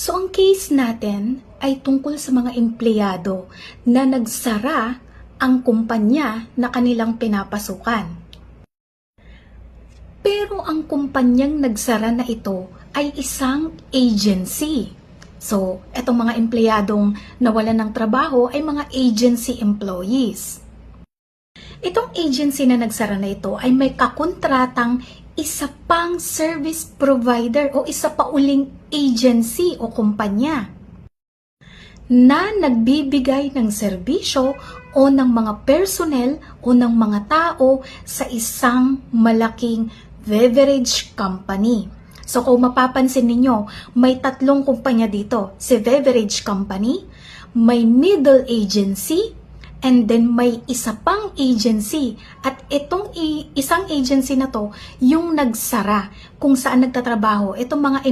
So ang case natin ay tungkol sa mga empleyado na nagsara ang kumpanya na kanilang pinapasukan. Pero ang kumpanyang nagsara na ito ay isang agency. So, etong mga empleyadong nawalan ng trabaho ay mga agency employees. Itong agency na nagsara na ito ay may kakontratang isa pang service provider o isa pa uling agency o kumpanya na nagbibigay ng serbisyo o ng mga personnel o ng mga tao sa isang malaking beverage company. So kung mapapansin ninyo, may tatlong kumpanya dito. Si beverage company, may middle agency, and then may isa pang agency. At itong isang agency na to, yung nagsara kung saan nagtatrabaho. Itong mga